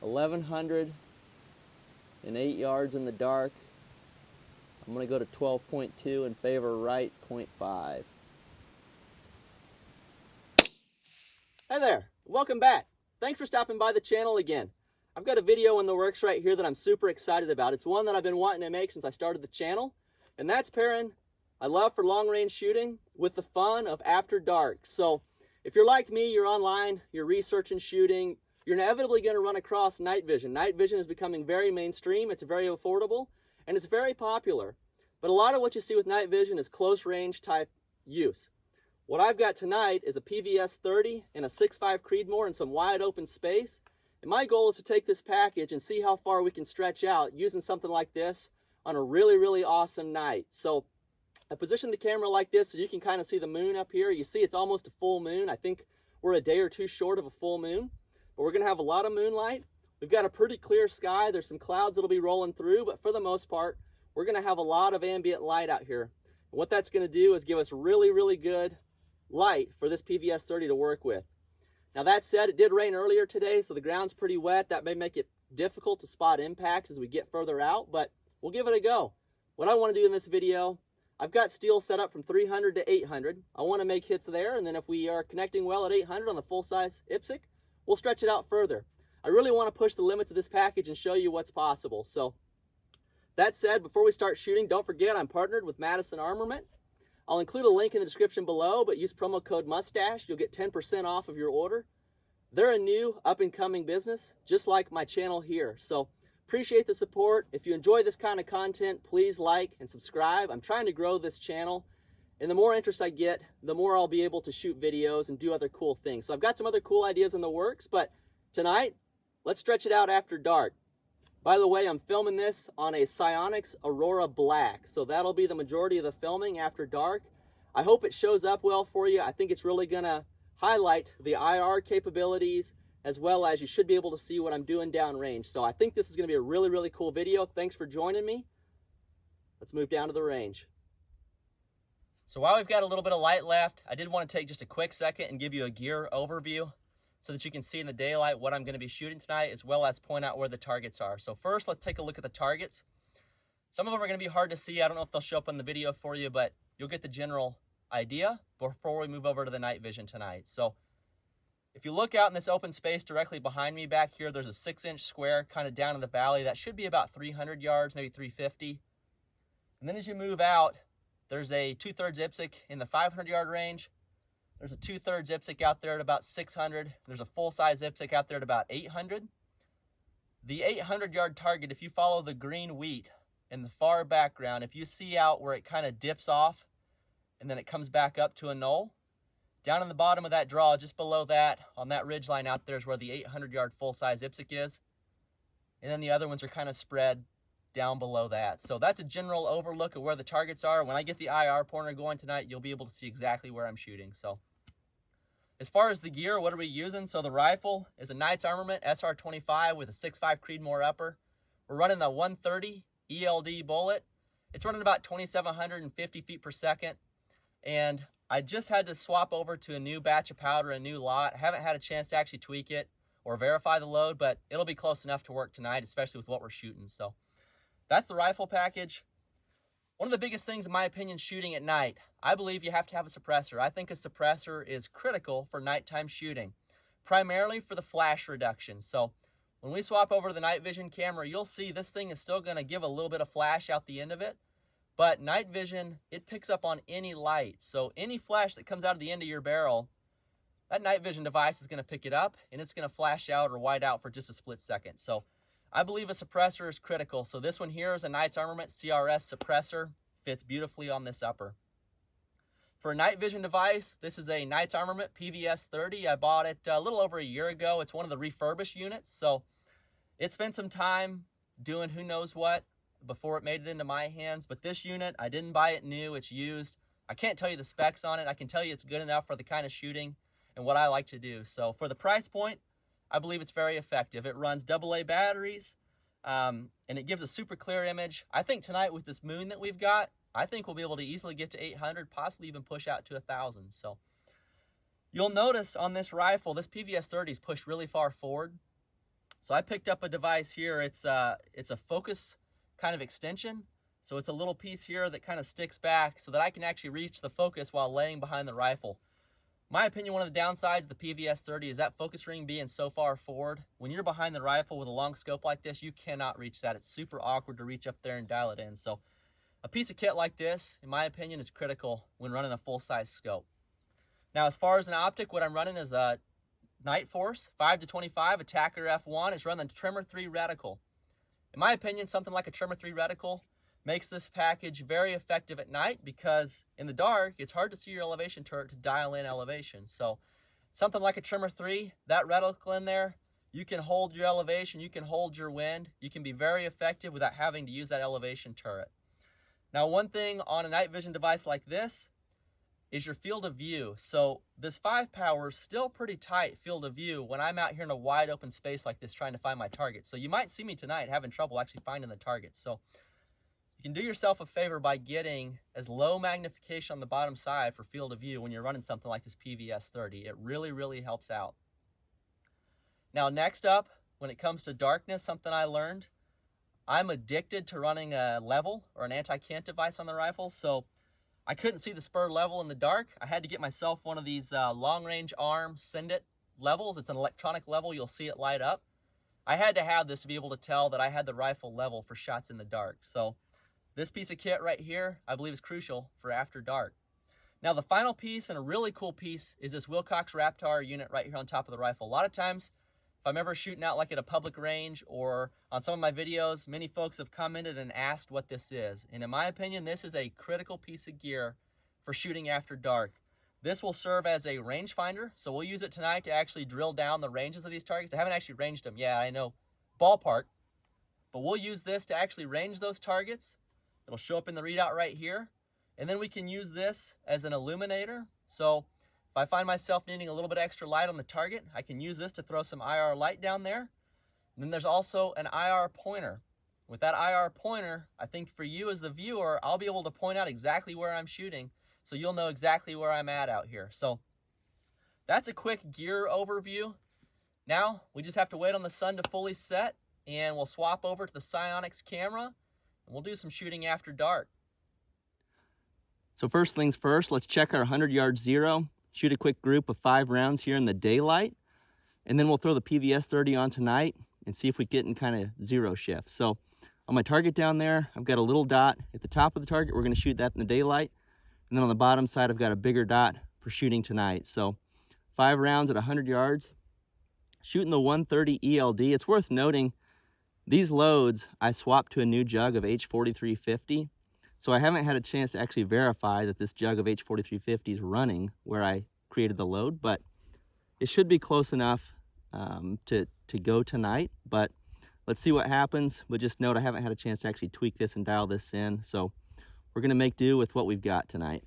1,108 yards in the dark. I'm going to go to 12.2 and favor right 0.5. Hey there, welcome back. Thanks for stopping by the channel again. I've got a video in the works right here that I'm super excited about. It's one that I've been wanting to make since I started the channel, and that's pairing my love for long-range shooting with the fun of after dark. So if you're like me, you're online, you're researching shooting, you're inevitably going to run across night vision. Night vision is becoming very mainstream, it's very affordable, and it's very popular. But a lot of what you see with night vision is close range type use. What I've got tonight is a PVS30 and a 6.5 Creedmoor in some wide open space. And my goal is to take this package and see how far we can stretch out using something like this on a really, really awesome night. So I positioned the camera like this so you can kind of see the moon up here. You see it's almost a full moon. I think we're a day or two short of a full moon, but we're gonna have a lot of moonlight. We've got a pretty clear sky. There's some clouds that'll be rolling through, but for the most part, we're gonna have a lot of ambient light out here. And what that's gonna do is give us really, really good light for this PVS30 to work with. Now that said, it did rain earlier today, so the ground's pretty wet. That may make it difficult to spot impacts as we get further out, but we'll give it a go. What I wanna do in this video, I've got steel set up from 300 to 800. I wanna make hits there, and then if we are connecting well at 800 on the full-size IPSC, we'll stretch it out further. I really wanna push the limits of this package and show you what's possible. So that said, before we start shooting, don't forget I'm partnered with Madison Armament. I'll include a link in the description below, but use promo code MUSTACHE. You'll get 10% off of your order. They're a new up-and-coming business, just like my channel here. So appreciate the support. If you enjoy this kind of content, please like and subscribe. I'm trying to grow this channel, and the more interest I get, the more I'll be able to shoot videos and do other cool things. So I've got some other cool ideas in the works, but tonight, let's stretch it out after dark. By the way, I'm filming this on a Psionics Aurora Black, so that'll be the majority of the filming after dark. I hope it shows up well for you. I think it's really gonna highlight the IR capabilities, as well as you should be able to see what I'm doing downrange. So I think this is gonna be a really, really cool video. Thanks for joining me. Let's move down to the range. So while we've got a little bit of light left, I did want to take just a quick second and give you a gear overview so that you can see in the daylight what I'm going to be shooting tonight, as well as point out where the targets are. So first, let's take a look at the targets. Some of them are going to be hard to see. I don't know if they'll show up on the video for you, but you'll get the general idea before we move over to the night vision tonight. So if you look out in this open space directly behind me back here, there's a 6-inch square kind of down in the valley. That should be about 300 yards, maybe 350. And then as you move out, there's a 2/3 IPSC in the 500-yard range. There's a 2/3 IPSC out there at about 600. There's a full-size IPSC out there at about 800. The 800-yard target, if you follow the green wheat in the far background, if you see out where it kind of dips off and then it comes back up to a knoll, down in the bottom of that draw, just below that, on that ridge line out there is where the 800-yard full-size IPSC is. And then the other ones are kind of spread down below that. So that's a general overlook of where the targets are. When I get the IR pointer going tonight, you'll be able to see exactly where I'm shooting. So as far as the gear, what are we using? So the rifle is a Knight's Armament SR25 with a 6.5 Creedmoor upper. We're running the 130 ELD bullet. It's running about 2,750 feet per second. And I just had to swap over to a new batch of powder, a new lot. I haven't had a chance to actually tweak it or verify the load, but it'll be close enough to work tonight, especially with what we're shooting. So that's the rifle package. One of the biggest things, in my opinion, shooting at night, I believe you have to have a suppressor. I think a suppressor is critical for nighttime shooting, primarily for the flash reduction. So when we swap over to the night vision camera, you'll see this thing is still going to give a little bit of flash out the end of it, but night vision, it picks up on any light. So any flash that comes out of the end of your barrel, that night vision device is going to pick it up, and it's going to flash out or white out for just a split second. So I believe a suppressor is critical. So this one here is a Knight's Armament CRS suppressor. Fits beautifully on this upper. For a night vision device, this is a Knight's Armament PVS30. I bought it a little over a year ago. It's one of the refurbished units. So it spent some time doing who knows what before it made it into my hands. But this unit, I didn't buy it new. It's used. I can't tell you the specs on it. I can tell you it's good enough for the kind of shooting and what I like to do. So for the price point, I believe it's very effective. It runs AA batteries, and it gives a super clear image. I think tonight with this moon that we've got, I think we'll be able to easily get to 800, possibly even push out to 1,000. So you'll notice on this rifle, this PVS30 is pushed really far forward. So I picked up a device here. It's a focus kind of extension. So it's a little piece here that kind of sticks back so that I can actually reach the focus while laying behind the rifle. My opinion, one of the downsides of the PVS30 is that focus ring being so far forward. When you're behind the rifle with a long scope like this, you cannot reach that. It's super awkward to reach up there and dial it in. So a piece of kit like this, in my opinion, is critical when running a full-size scope. Now, as far as an optic, what I'm running is a nightforce 5-25 atacr f1. It's running the Tremor 3 reticle. In my opinion, something like a Tremor 3 reticle makes this package very effective at night because in the dark, it's hard to see your elevation turret to dial in elevation. So something like a Tremor 3, that reticle in there, you can hold your elevation, you can hold your wind, you can be very effective without having to use that elevation turret. Now, one thing on a night vision device like this is your field of view. So this 5 power is still pretty tight field of view when I'm out here in a wide open space like this trying to find my target. So you might see me tonight having trouble actually finding the target. So you can do yourself a favor by getting as low magnification on the bottom side for field of view when you're running something like this PVS30. It really, really helps out. Now, next up, when it comes to darkness, something I learned, I'm addicted to running a level or an anti-cant device on the rifle. So I couldn't see the spur level in the dark. I had to get myself one of these long-range arm send it levels. It's an electronic level. You'll see it light up. I had to have this to be able to tell that I had the rifle level for shots in the dark. So this piece of kit right here, I believe, is crucial for after dark. Now, the final piece, and a really cool piece, is this Wilcox Raptar unit right here on top of the rifle. A lot of times, if I'm ever shooting out like at a public range or on some of my videos, many folks have commented and asked what this is. And in my opinion, this is a critical piece of gear for shooting after dark. This will serve as a rangefinder, so we'll use it tonight to actually drill down the ranges of these targets. I haven't actually ranged them. Yeah, I know, ballpark. But we'll use this to actually range those targets. It'll show up in the readout right here. And then we can use this as an illuminator. So if I find myself needing a little bit extra light on the target, I can use this to throw some IR light down there. And then there's also an IR pointer. With that IR pointer, I think for you as the viewer, I'll be able to point out exactly where I'm shooting, so you'll know exactly where I'm at out here. So that's a quick gear overview. Now we just have to wait on the sun to fully set, and we'll swap over to the Psionics camera, and we'll do some shooting after dark. So first things first, let's check our 100-yard zero. Shoot a quick group of 5 rounds here in the daylight, and then we'll throw the PVS30 on tonight and see if we get in kind of zero shift. So on my target down there, I've got a little dot at the top of the target. We're going to shoot that in the daylight. And then on the bottom side, I've got a bigger dot for shooting tonight. So 5 rounds at 100 yards, shooting the 130 ELD. It's worth noting, these loads I swapped to a new jug of H4350. So I haven't had a chance to actually verify that this jug of H4350 is running where I created the load, but it should be close enough to go tonight. But let's see what happens. But just note I haven't had a chance to actually tweak this and dial this in. So we're gonna make do with what we've got tonight.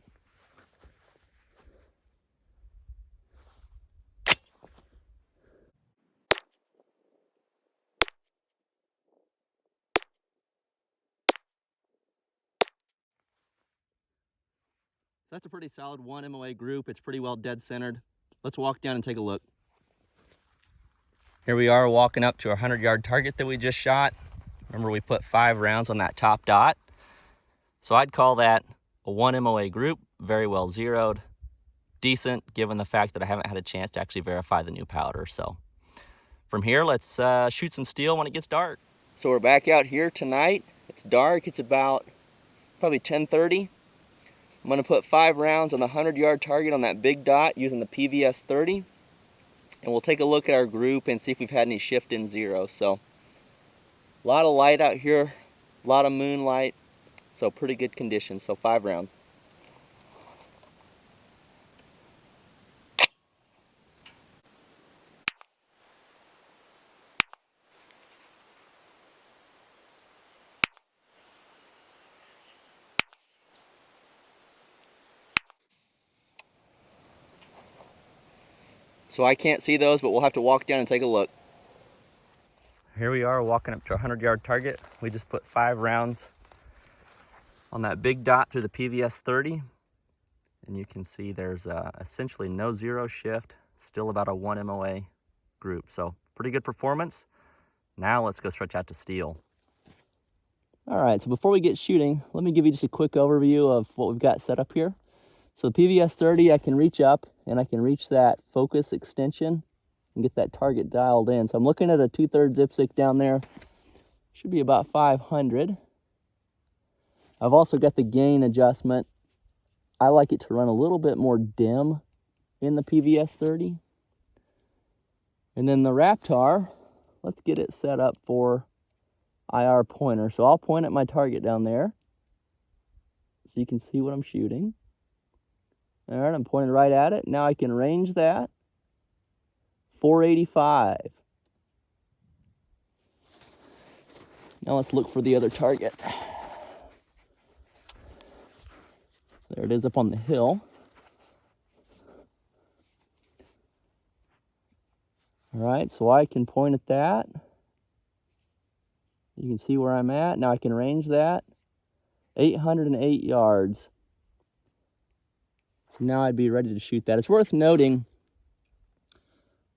So that's a pretty solid 1 MOA group. It's pretty well dead centered. Let's walk down and take a look. Here we are walking up to our 100-yard target that we just shot. Remember, we put 5 rounds on that top dot. So I'd call that a 1 MOA group, very well zeroed. Decent, given the fact that I haven't had a chance to actually verify the new powder. So from here, let's shoot some steel when it gets dark. So we're back out here tonight. It's dark. It's about probably 10:30. I'm going to put 5 rounds on the 100-yard target on that big dot using the PVS30. And we'll take a look at our group and see if we've had any shift in zero. So a lot of light out here, a lot of moonlight. So pretty good conditions. So 5 rounds. So I can't see those, but we'll have to walk down and take a look. Here we are walking up to a 100-yard target. We just put 5 rounds on that big dot through the PVS30. And you can see there's essentially no zero shift, still about a 1 MOA group. So pretty good performance. Now let's go stretch out to steel. All right, so before we get shooting, let me give you just a quick overview of what we've got set up here. So the PVS30, I can reach up and I can reach that focus extension and get that target dialed in. So I'm looking at a 2/3 IPSC down there. Should be about 500. I've also got the gain adjustment. I like it to run a little bit more dim in the PVS30. And then the Raptar, let's get it set up for IR pointer. So I'll point at my target down there so you can see what I'm shooting. All right, I'm pointing right at it. Now I can range that. 485. Now let's look for the other target. There it is up on the hill. All right, so I can point at that. You can see where I'm at. Now I can range that. 808 yards. So now I'd be ready to shoot that. It's worth noting,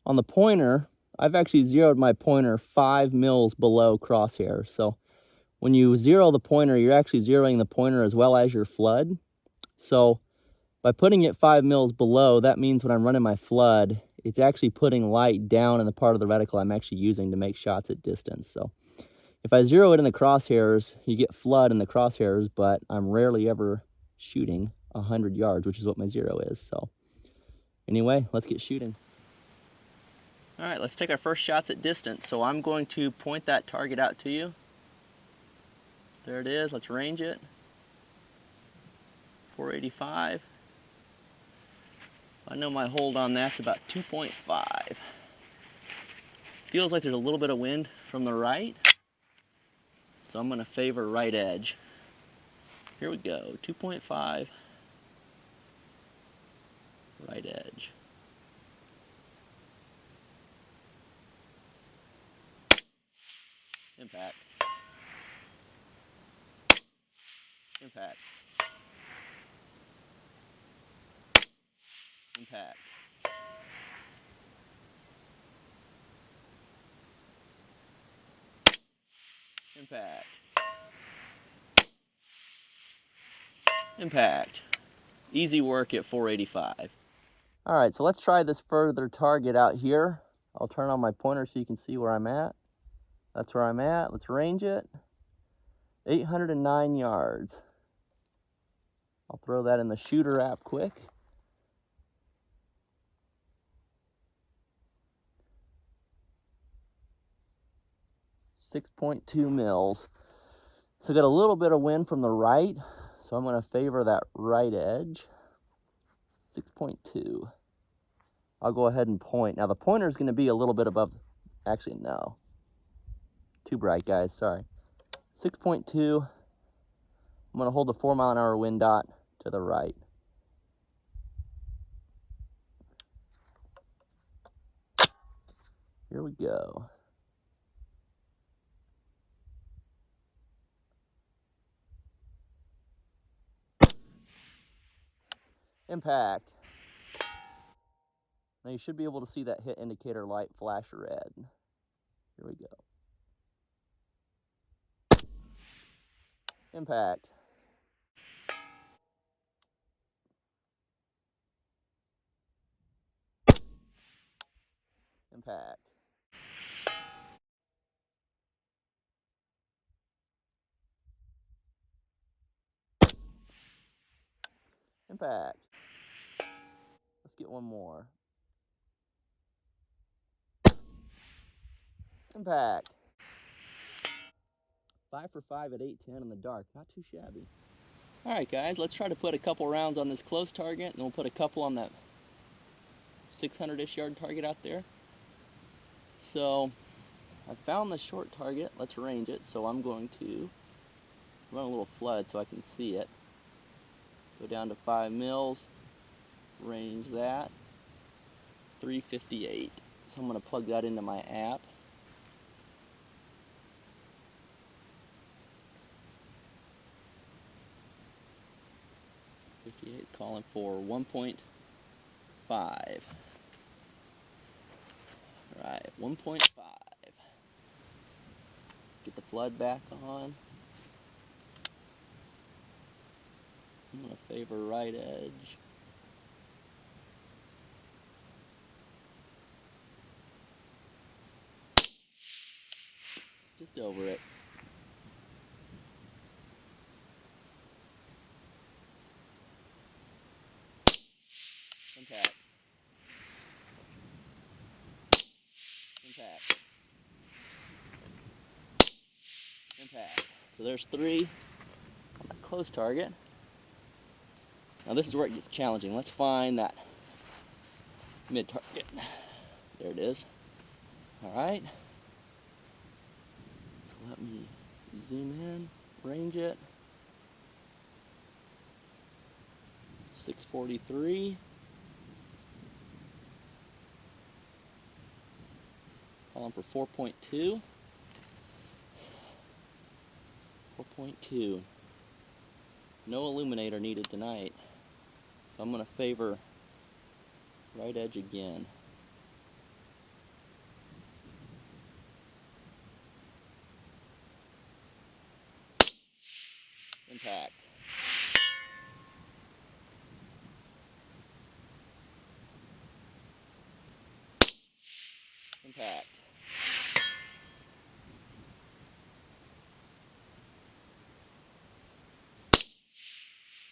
on the pointer, I've actually zeroed my pointer 5 mils below crosshair. So when you zero the pointer, you're actually zeroing the pointer as well as your flood. So by putting it 5 mils below, that means when I'm running my flood, it's actually putting light down in the part of the reticle I'm actually using to make shots at distance. So if I zero it in the crosshairs, you get flood in the crosshairs, but I'm rarely ever shooting 100 yards, which is what my zero is. So anyway, let's get shooting. All right, let's take our first shots at distance. So I'm going to point that target out to you. There it is, let's range it. 485. I know my hold on that's about 2.5. Feels like there's a little bit of wind from the right, so I'm gonna favor right edge. Here we go, 2.5, right edge. Impact. Impact. Impact. Impact. Impact. Easy work at 485. All right, so let's try this further target out here. I'll turn on my pointer so you can see where I'm at. That's where I'm at. Let's range it. 809 yards. I'll throw that in the shooter app quick. .2 mils. So I got a little bit of wind from the right, so I'm going to favor that right edge. 6.2. I'll go ahead and point. Now the pointer is going to be a little bit above, actually no. Too bright, guys, sorry. 6.2. I'm going to hold the 4-mile-an-hour wind dot to the right. Here we go. Impact. Now you should be able to see that hit indicator light flash red. Here we go. Impact. Impact. Impact. Let's get one more. Impact. 5 for 5 at 810 in the dark. Not too shabby. All right, guys, let's try to put a couple rounds on this close target, and then we'll put a couple on that 600-ish yard target out there. So I found the short target. Let's range it. So I'm going to run a little flood so I can see it. Go down to 5 mils. Range that. 358. So I'm going to plug that into my app. 58 is calling for 1.5. Right, 1.5. flood back on. I'm going to favor right edge. Just over it. Impact. Impact. Impact. So there's 3 on that close target. Now this is where it gets challenging. Let's find that mid target. There it is. All right. So let me zoom in, range it. 643. Calling for 4.2. 4.2. No illuminator needed tonight. So I'm going to favor right edge again. Impact. Impact.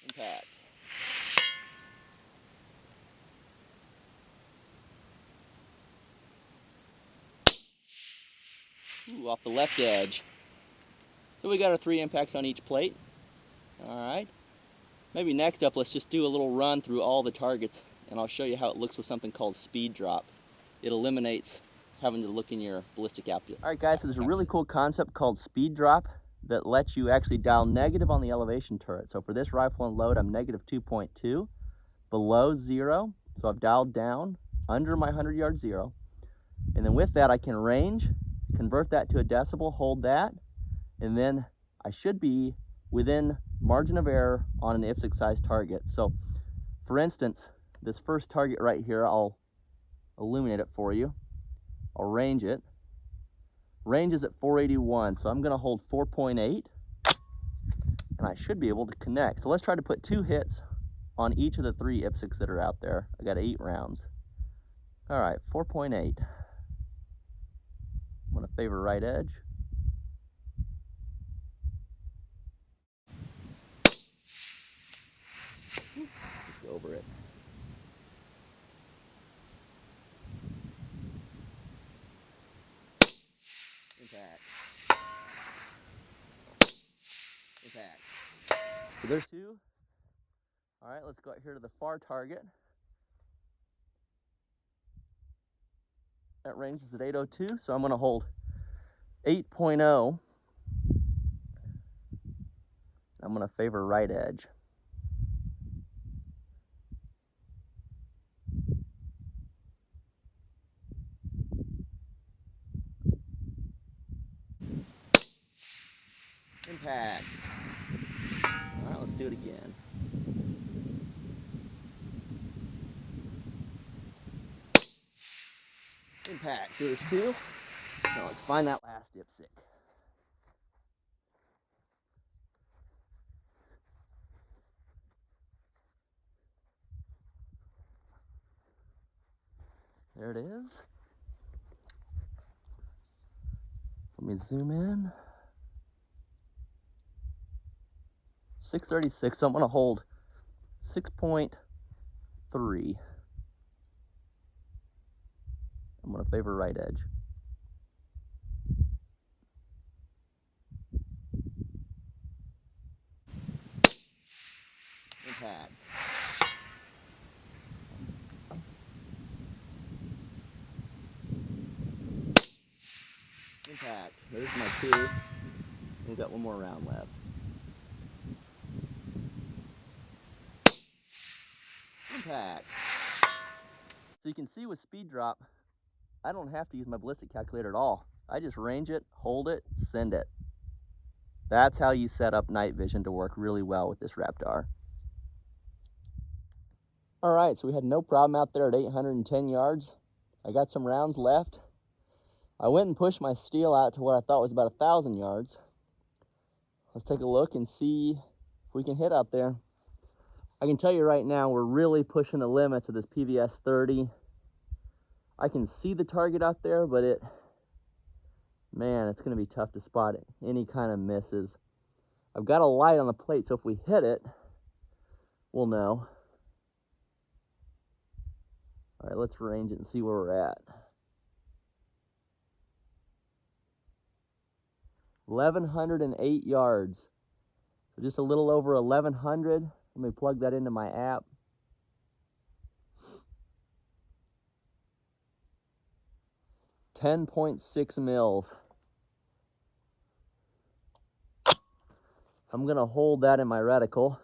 Impact. Ooh, off the left edge. So we got our 3 impacts on each plate. Alright. Maybe next up, let's just do a little run through all the targets, and I'll show you how it looks with something called speed drop. It eliminates having to look in your ballistic calculator. Alright guys, so there's a really cool concept called speed drop that lets you actually dial negative on the elevation turret. So for this rifle and load, I'm negative 2.2, below 0. So I've dialed down under my 100-yard 0. And then with that, I can range, convert that to a decibel, hold that, and then I should be within margin of error on an IPSC size target. So for instance, this first target right here, I'll illuminate it for you. I'll range it. Range is at 481, so I'm going to hold 4.8, and I should be able to connect. So let's try to put 2 hits on each of the 3 IPSCs that are out there. I got 8 rounds. All right, 4.8. I'm going to favor right edge. Just go over it. Impact. Impact. So there's 2. All right, let's go out here to the far target. That range is at 802, so I'm going to hold 8.0. I'm going to favor right edge. Impact. All right, let's do it again. Impact. So there's 2. Now let's find that last IPSC. There it is. Let me zoom in. 636, so I'm going to hold 6.3. I'm going to favor right edge. Impact. Impact. There's my 2. We've got 1 more round left. Impact. So you can see with speed drop, I don't have to use my ballistic calculator at all. I just range it, hold it, send it. That's how you set up night vision to work really well with this Raptar. All right, so we had no problem out there at 810 yards. I got some rounds left. I went and pushed my steel out to what I thought was about 1,000 yards. Let's take a look and see if we can hit out there. I can tell you right now, we're really pushing the limits of this PVS30. I can see the target out there, but man, it's gonna be tough to spot it. Any kind of misses. I've got a light on the plate, so if we hit it, we'll know. All right, let's range it and see where we're at. 1,108 yards. So just a little over 1,100. Let me plug that into my app. .6 mils. I'm gonna hold that in my reticle.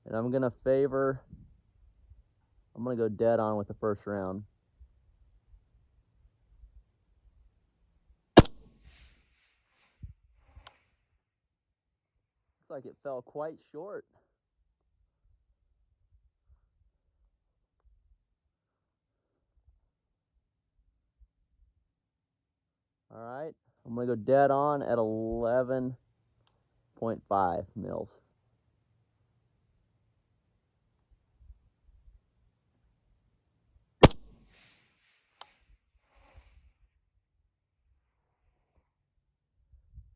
And I'm gonna go dead on with the first round. Looks like it fell quite short. All right, I'm gonna go dead on at 11.5 mils.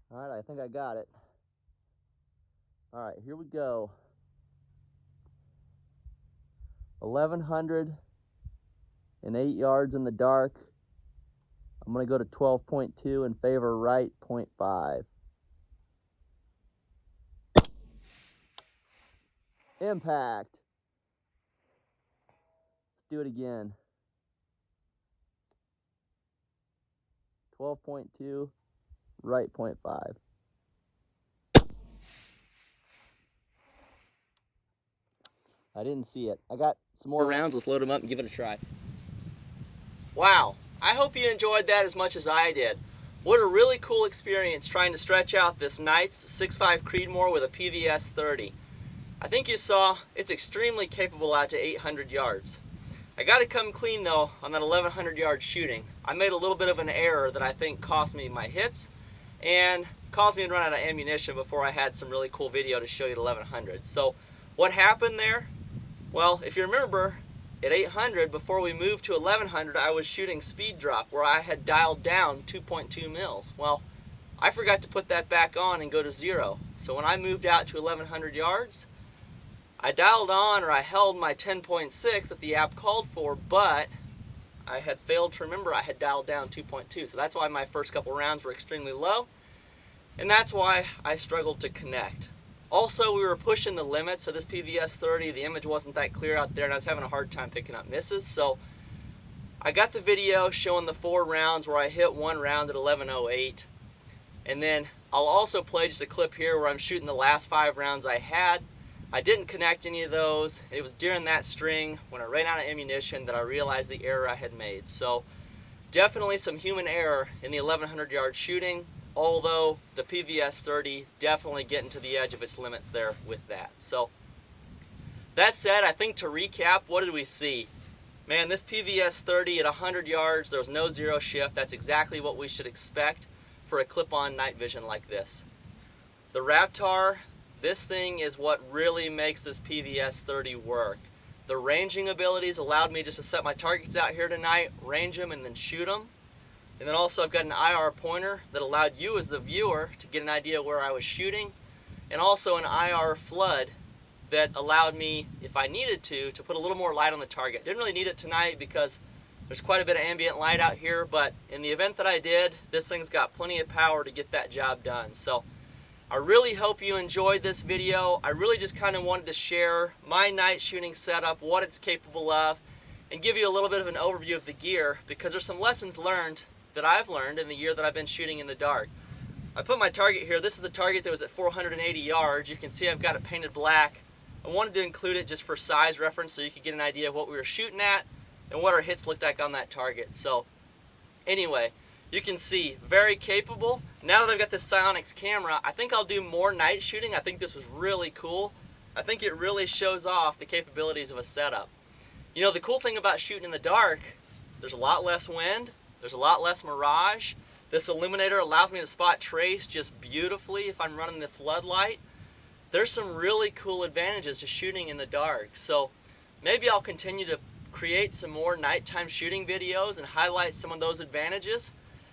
All right, I think I got it. All right, here we go. 1,108 yards in the dark. I'm gonna go to 12.2 and favor right 0.5. Impact. Let's do it again. 12.2, right 0.5. I didn't see it. I got some more rounds. Let's load them up and give it a try. Wow, I hope you enjoyed that as much as I did. What a really cool experience trying to stretch out this Knights 6.5 Creedmoor with a PVS30. I think you saw it's extremely capable out to 800 yards. I got to come clean though on that 1,100 yard shooting. I made a little bit of an error that I think cost me my hits and caused me to run out of ammunition before I had some really cool video to show you at 1,100. So what happened there? Well, if you remember, at 800, before we moved to 1,100, I was shooting speed drop where I had dialed down 2.2 mils. Well, I forgot to put that back on and go to 0. So when I moved out to 1,100 yards, I dialed on, or I held my 10.6 that the app called for, but I had failed to remember I had dialed down 2.2. So that's why my first couple rounds were extremely low, and that's why I struggled to connect. Also, we were pushing the limits of this PVS30. The image wasn't that clear out there, and I was having a hard time picking up misses. So I got the video showing the 4 rounds where I hit one round at 11:08. And then I'll also play just a clip here where I'm shooting the last 5 rounds I had. I didn't connect any of those. It was during that string when I ran out of ammunition that I realized the error I had made. So definitely some human error in the 1,100 yard shooting, although the PVS30 definitely getting to the edge of its limits there with that. So that said, I think to recap, what did we see? Man, this PVS30 at 100 yards, there was no zero shift. That's exactly what we should expect for a clip-on night vision like this. The Raptar, this thing is what really makes this PVS30 work. The ranging abilities allowed me just to set my targets out here tonight, range them, and then shoot them. And then also I've got an IR pointer that allowed you as the viewer to get an idea where I was shooting, and also an IR flood that allowed me, if I needed to put a little more light on the target. Didn't really need it tonight because there's quite a bit of ambient light out here, but in the event that I did, this thing's got plenty of power to get that job done. So I really hope you enjoyed this video. I really just kind of wanted to share my night shooting setup, what it's capable of, and give you a little bit of an overview of the gear, because there's some lessons learned that I've learned in the year that I've been shooting in the dark. I put my target here. This is the target that was at 480 yards. You can see I've got it painted black. I wanted to include it just for size reference so you could get an idea of what we were shooting at and what our hits looked like on that target. So anyway, You can see, very capable. Now that I've got this Psionics camera, I think I'll do more night shooting. I think this was really cool. I think it really shows off the capabilities of a setup. You know, the cool thing about shooting in the dark, there's a lot less wind, there's a lot less mirage. This illuminator allows me to spot trace just beautifully if I'm running the floodlight. There's some really cool advantages to shooting in the dark. So maybe I'll continue to create some more nighttime shooting videos and highlight some of those advantages,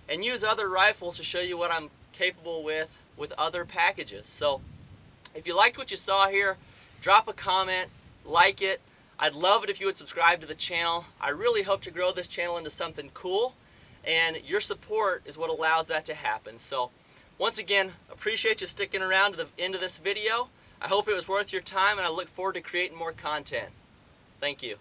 and use other rifles to show you what I'm capable with other packages. So if you liked what you saw here, drop a comment, like it. I'd love it if you would subscribe to the channel. I really hope to grow this channel into something cool, and your support is what allows that to happen. So once again, appreciate you sticking around to the end of this video. I hope it was worth your time, and I look forward to creating more content. Thank you.